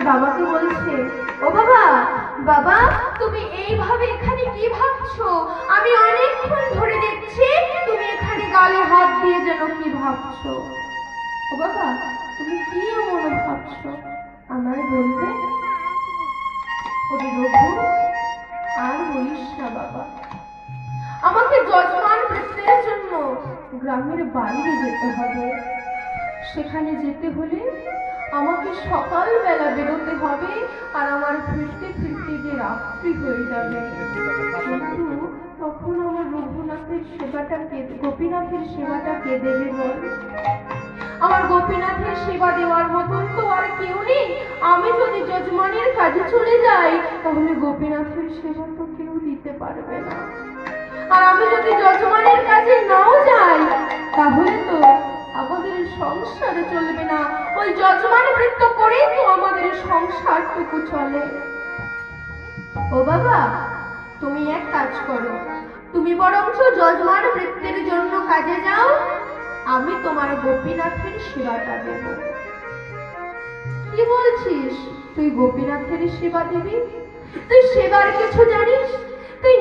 বাবাকে বলছে, ও বাবা, বাবা তুমি এইভাবে এখানে কি ভাবছো? আমি অনেকক্ষণ ধরে দেখছি তুমি এখানে গালে হাত দিয়ে যেন কি ভাবছো। ও বাবা, তুমি কি এমন ভাবছো আমায় বলবে? ওরে রঘু, আর বলিস না বাবা, আমাকে যজমান বৃত্তের জন্য গ্রামের বাইরে যেতে হবে। সেখানে যেতে হলে আমাকে সকালবেলা বেরোতে হবে, আর আমার ফিরতে ফিরতে যে রাত্রি হয়ে যাবে। কিন্তু তখন আমার রঘুনাথের সেবাটা কে, গোপীনাথের সেবাটা কে দেবে বল? আমার গোপীনাথের সেবা দেওয়ার মতন তো আর কেউ নেই। আমি যদি যজমানের কাজে চলে যাই তাহলে গোপীনাথের সেবা তো কেউ দিতে পারবে না। আর আমি যদি যজমানের কাজে নাও যাই তাহলে তো আমাদের সংসারে চলবে না। ওই যজমান বৃত্ত করেই তো আমাদের সংসারটুকু চলে। ও বাবা, তুমি এক কাজ করো, তুমি বরঞ্চ যজমান বৃত্তের জন্য কাজে যাও, আমি তোমার গোপীনাথের সেবাটা দেব। কি বলছিস? তুই গোপীনাথের সেবা দিবি? তুই সেবার কিছু জানিস? তুই